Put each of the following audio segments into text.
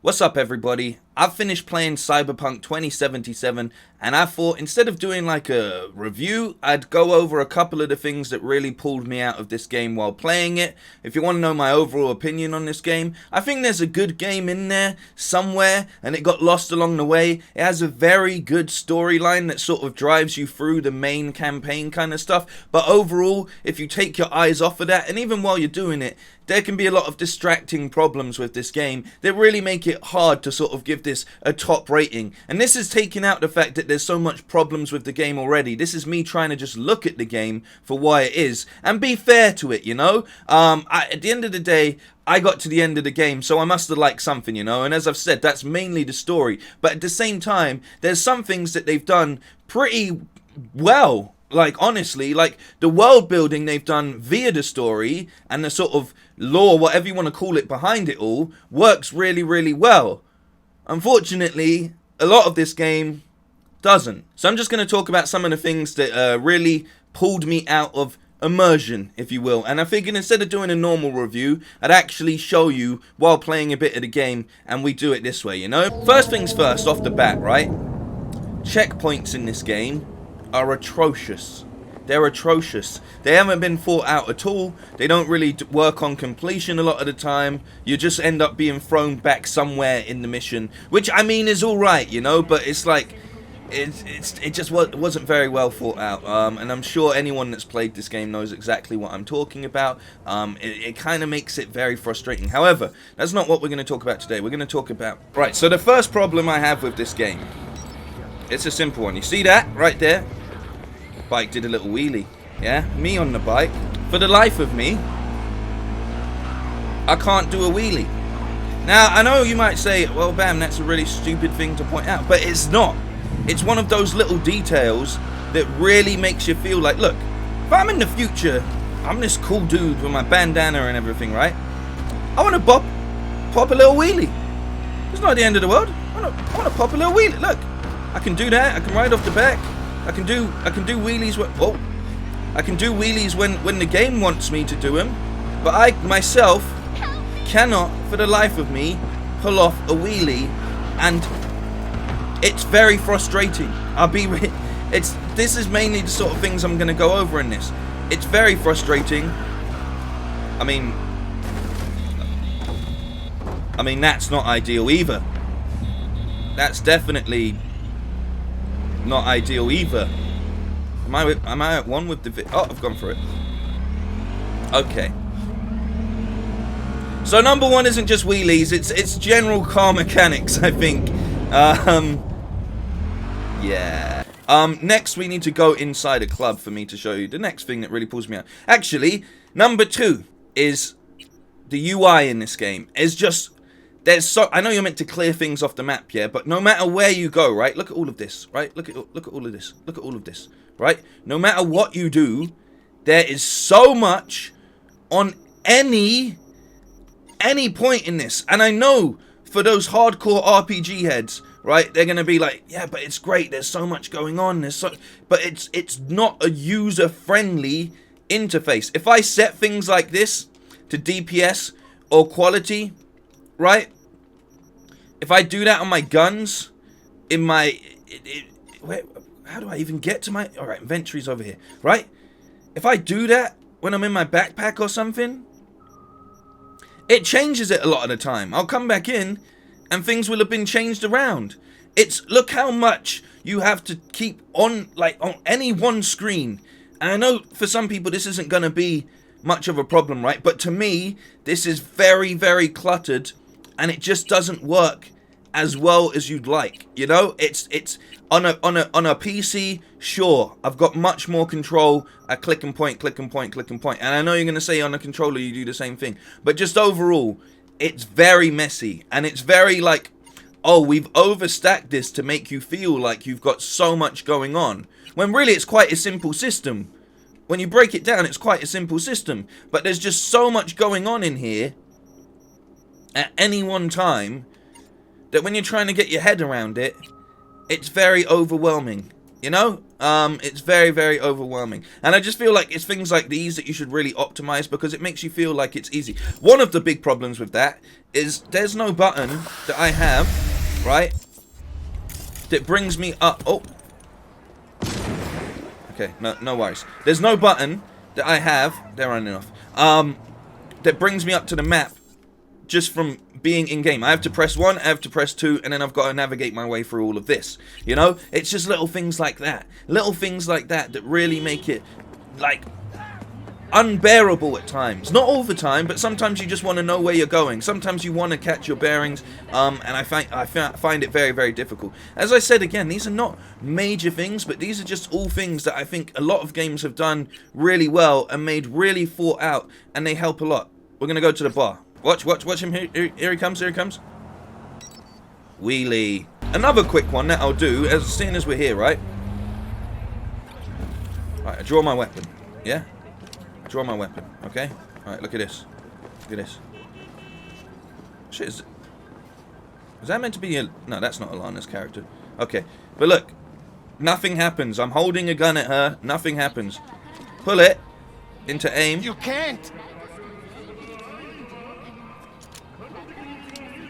What's up, everybody? I've finished playing Cyberpunk 2077, and I thought instead of doing like a review, I'd go over a couple of the things that really pulled me out of this game while playing it. If you want to know my overall opinion on this game, I think there's a good game in there somewhere, and it got lost along the way. It has a very good storyline that sort of drives you through the main campaign kind of stuff, but overall, if you take your eyes off of that, and even while you're doing it, there can be a lot of distracting problems with this game that really make it hard to sort of give this a top rating. And this is taking out the fact that there's so much problems with the game already. This is me trying to just look at the game for why it is and be fair to it, you know? At the end of the day, I got to the end of the game, so I must have liked something, you know? And as I've said, that's mainly the story. But at the same time, there's some things that they've done pretty well. Like, honestly, like, the world building they've done via the story and the sort of lore, whatever you want to call it, behind it all, works really, really well. Unfortunately, a lot of this game doesn't. So I'm just going to talk about some of the things that really pulled me out of immersion, if you will. And I figured instead of doing a normal review, I'd actually show you while playing a bit of the game, and we do it this way, you know? First things first, off the bat, right? Checkpoints in this game are atrocious. They're atrocious. They haven't been thought out at all. They don't really work on completion a lot of the time. You just end up being thrown back somewhere in the mission, which I mean is alright, you know, but it's like it just wasn't very well thought out, and I'm sure anyone that's played this game knows exactly what I'm talking about. It kind of makes it very frustrating. However, that's not what we're going to talk about today. We're going to talk about... Right, so the first problem I have with this game, it's a simple one. You see that right there? Bike did a little wheelie. Yeah, me on the bike. For the life of me, I can't do a wheelie. Now, I know you might say, well, bam, that's a really stupid thing to point out, but it's not. It's one of those little details that really makes you feel like, look, if I'm in the future, I'm this cool dude with my bandana and everything, right? I want to pop a little wheelie. It's not the end of the world. I want to pop a little wheelie. Look, I can do that. I can ride off the back. I can do wheelies when the game wants me to do them, but I myself cannot for the life of me pull off a wheelie, and it's very frustrating. This is mainly the sort of things I'm going to go over in this. It's very frustrating. I mean that's not ideal either. That's definitely not ideal either. Am I at one with the oh, I've gone for it. Okay. So number one isn't just wheelies, it's general car mechanics, I think. Yeah. Next we need to go inside a club for me to show you the next thing that really pulls me out. Actually, number two is the UI in this game. It's just I know you're meant to clear things off the map, yeah, but no matter where you go, right? Look at all of this, right? Look at all of this. Look at all of this, right? No matter what you do, there is so much on any point in this. And I know for those hardcore RPG heads, right? They're gonna be like, yeah, but it's great. There's so much going on. But it's not a user-friendly interface. If I set things like this to DPS or quality, right? If I do that on my guns, in my... how do I even get to my... Alright, inventory's over here, right? If I do that when I'm in my backpack or something, it changes it a lot of the time. I'll come back in, and things will have been changed around. Look how much you have to keep on, like, on any one screen. And I know for some people this isn't going to be much of a problem, right? But to me, this is very, very cluttered, and it just doesn't work as well as you'd like. You know, it's on a PC. Sure, I've got much more control. I click and point, click and point, click and point. And I know you're going to say on a controller you do the same thing, but just overall, it's very messy, and it's very like, oh, we've overstacked this to make you feel like you've got so much going on, when really it's quite a simple system. When you break it down, it's quite a simple system, but there's just so much going on in here at any one time that when you're trying to get your head around it, it's very overwhelming. You know, it's very, very overwhelming. And I just feel like it's things like these that you should really optimize because it makes you feel like it's easy. One of the big problems with that is there's no button that I have, right, that brings me up. Oh. Okay, no worries. There's no button that I have. They're running off. That brings me up to the map just from being in game. I have to press 1, I have to press 2, and then I've got to navigate my way through all of this. You know, it's just little things like that. Little things like that that really make it like unbearable at times. Not all the time, but sometimes you just want to know where you're going. Sometimes you want to catch your bearings, and I find it very, very difficult. As I said again, these are not major things, but these are just all things that I think a lot of games have done really well and made really thought out, and they help a lot. We're gonna go to the bar. Watch him. Here he comes. Wheelie. Another quick one that I'll do, seeing as we're here, right? Right, I draw my weapon. Yeah? Draw my weapon, okay? Alright, look at this. Look at this. Shit, is that meant to be a... No, that's not Alana's character. Okay, but look. Nothing happens. I'm holding a gun at her. Nothing happens. Pull it into aim. You can't!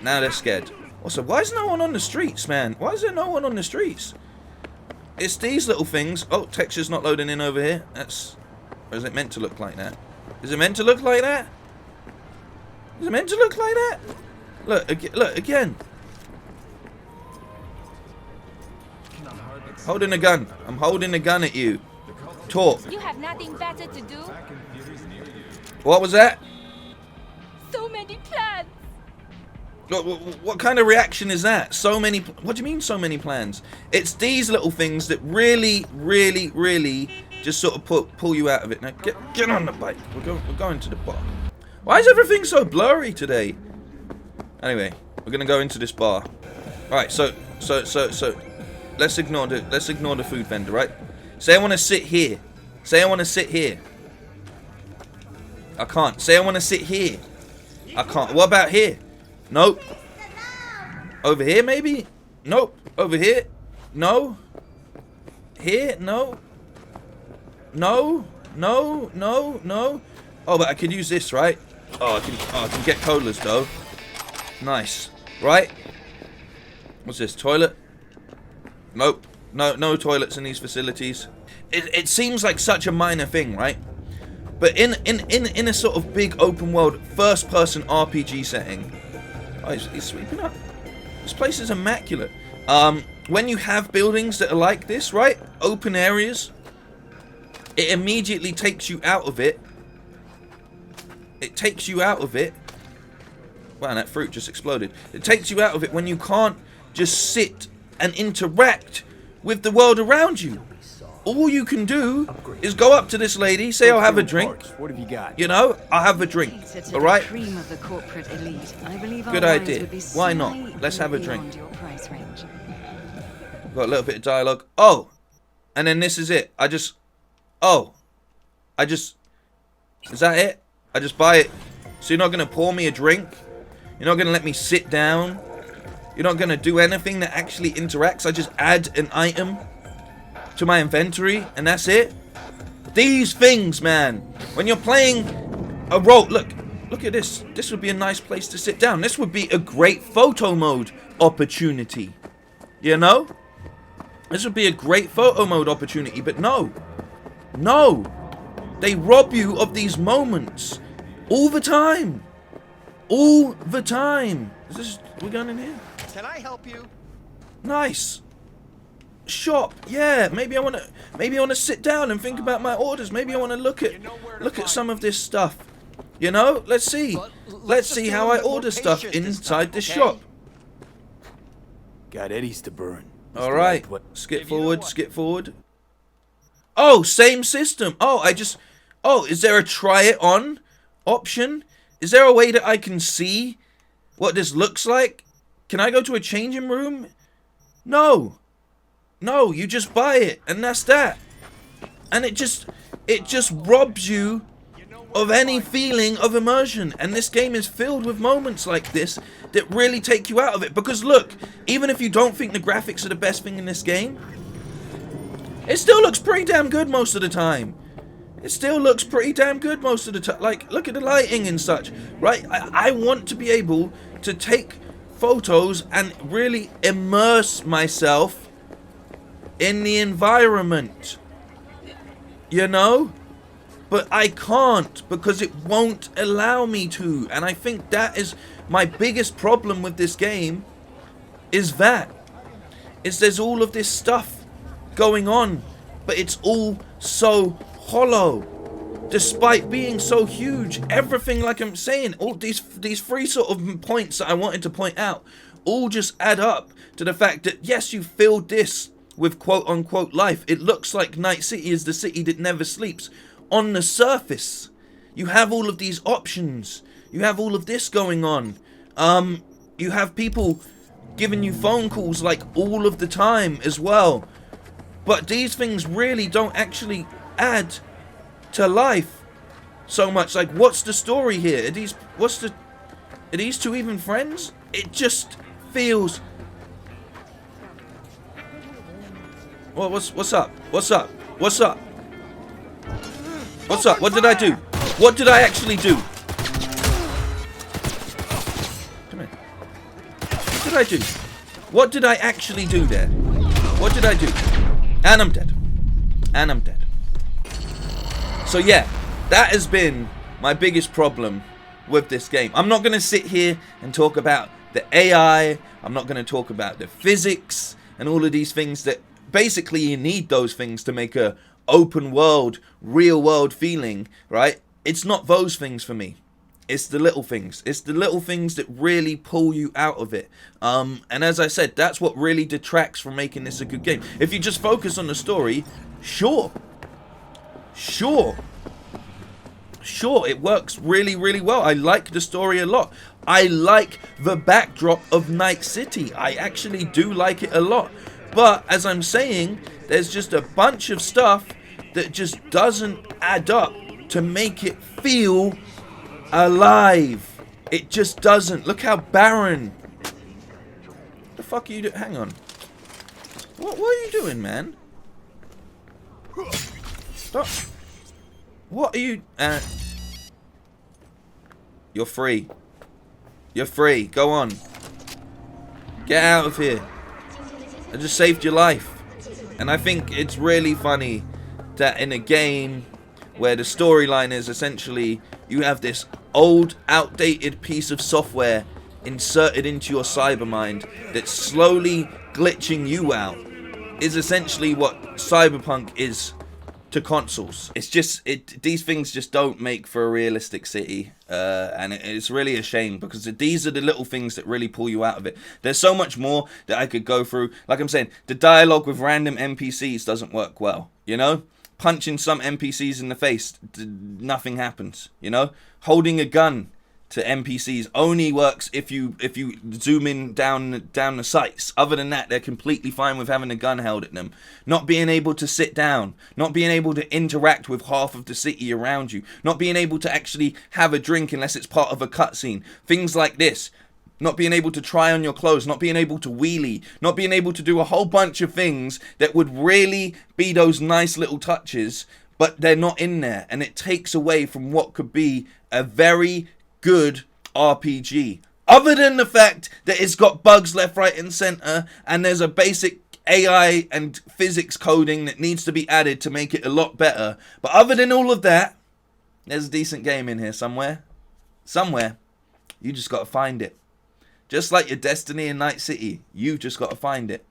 Now they're scared. Also, why is no one on the streets, man? Why is there no one on the streets? It's these little things. Oh, texture's not loading in over here. That's... Or is it meant to look like that? Is it meant to look like that? Is it meant to look like that? Look again. Holding a gun. I'm holding a gun at you. Talk. You have nothing better to do? What was that? So many plans. What kind of reaction is that? So many... What do you mean so many plans? It's these little things that really, really, really just sort of pull you out of it. Now get on the bike. We're going to the bar. Why is everything so blurry today? Anyway, we're gonna go into this bar. All right, so let's ignore the food vendor, right? Say I want to sit here. Say I want to sit here. I can't. Say I want to sit here. I can't. What about here? Nope. Over here, maybe? Nope. Over here? No. Here? No. No. No. No. No. Oh, but I could use this, right? Oh, I can get colas though. Nice. Right? What's this? Toilet? Nope. No toilets in these facilities. It seems like such a minor thing, right? But in a sort of big open world first person RPG setting. Oh, he's sweeping up. This place is immaculate. When you have buildings that are like this, right? Open areas. It immediately takes you out of it. It takes you out of it. Wow, that fruit just exploded. It takes you out of it when you can't just sit and interact with the world around you. All you can do is go up to this lady, say I'll have a drink. What have you got? You know, I'll have a drink. All right? Good idea. Why not? Let's have a drink. Got a little bit of dialogue. Oh, and then this is it. Is that it? I just buy it. So you're not gonna pour me a drink? You're not gonna let me sit down? You're not gonna do anything that actually interacts? I just add an item to my inventory and that's it? These things, man. When you're playing a role, look at this. This would be a nice place to sit down. This would be a great photo mode opportunity. You know? This would be a great photo mode opportunity, but no. No. They rob you of these moments all the time. All the time. We're going in here? Can I help you? Nice. Shop. Yeah, maybe I want to sit down and think about my orders. Maybe I want to look at some of this stuff. You know? Let's see. Let's see how I order stuff inside this shop. Got eddies to burn. All right. Skip forward. Oh, same system. Oh, is there a try it on option? Is there a way that I can see what this looks like? Can I go to a changing room? No. No, you just buy it, and that's that. And it just robs you of any feeling of immersion. And this game is filled with moments like this that really take you out of it. Because look, even if you don't think the graphics are the best thing in this game, It still looks pretty damn good most of the time. It still looks pretty damn good most of the time. Like, look at the lighting and such, right? I want to be able to take photos and really immerse myself in the environment, you know? But I can't because it won't allow me to. And I think that is my biggest problem with this game, is there's all of this stuff going on, but it's all so hollow, despite being so huge. Everything, like I'm saying, all these three sort of points that I wanted to point out all just add up to the fact that yes, you filled this with quote unquote life. It looks like Night City is the city that never sleeps. On the surface, you have all of these options, you have all of this going on, you have people giving you phone calls like all of the time as well, but these things really don't actually add to life so much. Like, what's the story here? Are these two even friends? It just feels... Well, what's up? What's up? What's up? What's up? What did I do? What did I actually do? Come here. What did I do? What did I actually do there? What did I do? And I'm dead. And I'm dead. So yeah, that has been my biggest problem with this game. I'm not going to sit here and talk about the AI. I'm not going to talk about the physics and all of these things that basically you need those things to make a open world, real world feeling, right? It's not those things for me. It's the little things. It's the little things that really pull you out of it. And as I said, that's what really detracts from making this a good game. If you just focus on the story, sure, it works really, really well. I like the story a lot. I like the backdrop of Night City. I actually do like it a lot. But as I'm saying, there's just a bunch of stuff that just doesn't add up to make it feel alive. It just doesn't. Look how barren. What the fuck are you doing? Hang on. What are you doing, man? Stop. What are you... You're free. You're free. Go on. Get out of here. I just saved your life. And I think it's really funny that in a game where the storyline is essentially you have this old, outdated piece of software inserted into your cyber mind that's slowly glitching you out, is essentially what Cyberpunk is to consoles. It's just, these things just don't make for a realistic city, and it's really a shame, because these are the little things that really pull you out of it. There's so much more that I could go through. Like I'm saying, the dialogue with random NPCs doesn't work well, you know? Punching some NPCs in the face, nothing happens, you know? Holding a gun to NPCs only works if you zoom in down the sights. Other than that, they're completely fine with having a gun held at them. Not being able to sit down, not being able to interact with half of the city around you, not being able to actually have a drink unless it's part of a cutscene. Things like this. Not being able to try on your clothes, not being able to wheelie, not being able to do a whole bunch of things that would really be those nice little touches, but they're not in there, and it takes away from what could be a very good RPG. Other than the fact that it's got bugs left, right, and center, and there's a basic AI and physics coding that needs to be added to make it a lot better. But other than all of that, there's a decent game in here somewhere. Somewhere. You just got to find it. Just like your Destiny in Night City, you just got to find it.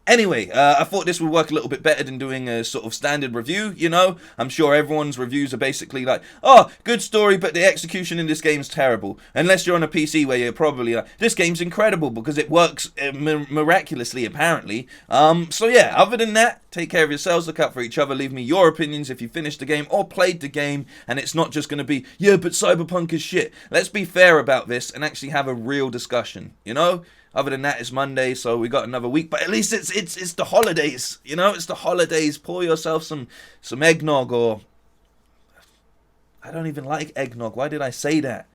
Anyway, I thought this would work a little bit better than doing a sort of standard review, you know? I'm sure everyone's reviews are basically like, oh, good story, but the execution in this game's terrible. Unless you're on a PC where you're probably like, this game's incredible because it works miraculously, apparently. So yeah, other than that, take care of yourselves, look out for each other, leave me your opinions if you finished the game or played the game, and it's not just going to be, yeah, but Cyberpunk is shit. Let's be fair about this and actually have a real discussion, you know? Other than that, it's Monday, so we got another week. But at least it's the holidays, you know? It's the holidays. Pour yourself some eggnog, or... I don't even like eggnog. Why did I say that?